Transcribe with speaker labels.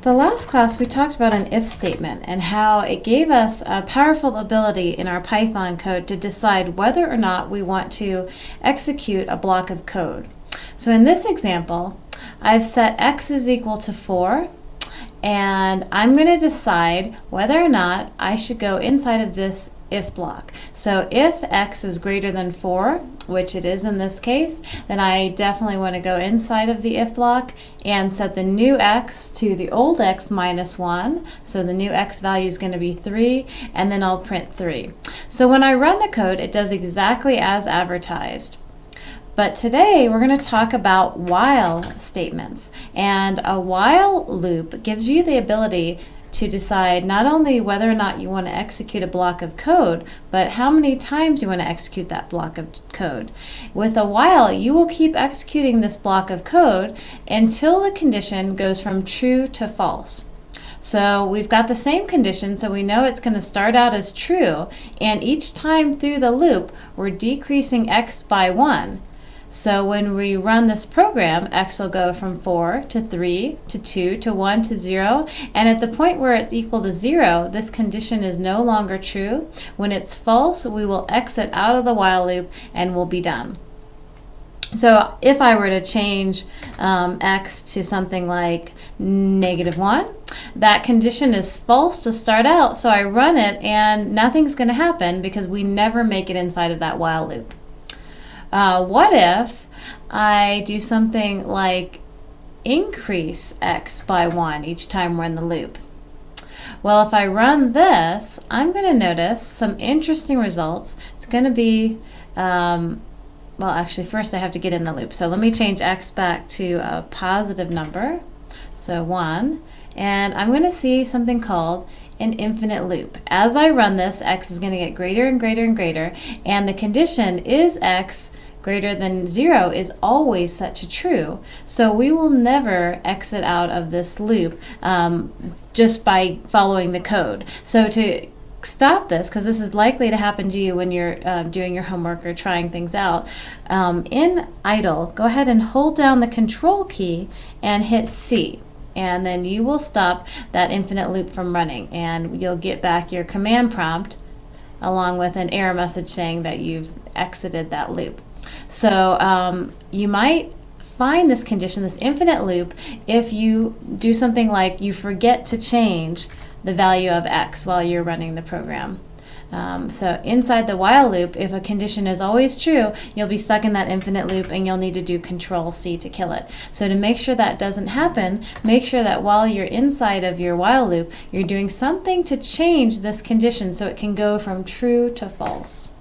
Speaker 1: The last class we talked about an if statement and how it gave us a powerful ability in our Python code to decide whether or not we want to execute a block of code. So in this example, I've set x is equal to 4, and I'm going to decide whether or not I should go inside of this if block. So if x is greater than 4, which it is in this case, then I definitely want to go inside of the if block and set the new x to the old x minus 1. So the new x value is going to be 3, and then I'll print 3. So when I run the code, it does exactly as advertised. But today we're going to talk about while statements. And a while loop gives you the ability to decide not only whether or not you want to execute a block of code, but how many times you want to execute that block of code. With a while, you will keep executing this block of code until the condition goes from true to false. So we've got the same condition, so we know it's going to start out as true, and each time through the loop, we're decreasing x by 1. So when we run this program, x will go from 4 to 3 to 2 to 1 to 0, and at the point where it's equal to 0, this condition is no longer true. When it's false, we will exit out of the while loop and we'll be done. So if I were to change x to something like -1, that condition is false to start out, so I run it and nothing's going to happen because we never make it inside of that while loop. What if I do something like increase x by 1 each time we're in the loop? Well, if I run this, I'm going to notice some interesting results. It's going to be, well, actually, first I have to get in the loop. So let me change x back to a positive number, so 1, and I'm going to see something called an infinite loop. As I run this, x is going to get greater and greater and greater, and the condition is x greater than 0 is always set to true. So we will never exit out of this loop just by following the code. So to stop this, because this is likely to happen to you when you're doing your homework or trying things out, in idle, go ahead and hold down the control key and hit C. And then you will stop that infinite loop from running, and you'll get back your command prompt along with an error message saying that you've exited that loop. So you might find this condition, this infinite loop, if you do something like you forget to change the value of x while you're running the program. So inside the while loop, if a condition is always true, you'll be stuck in that infinite loop and you'll need to do Control C to kill it. So to make sure that doesn't happen, make sure that while you're inside of your while loop, you're doing something to change this condition so it can go from true to false.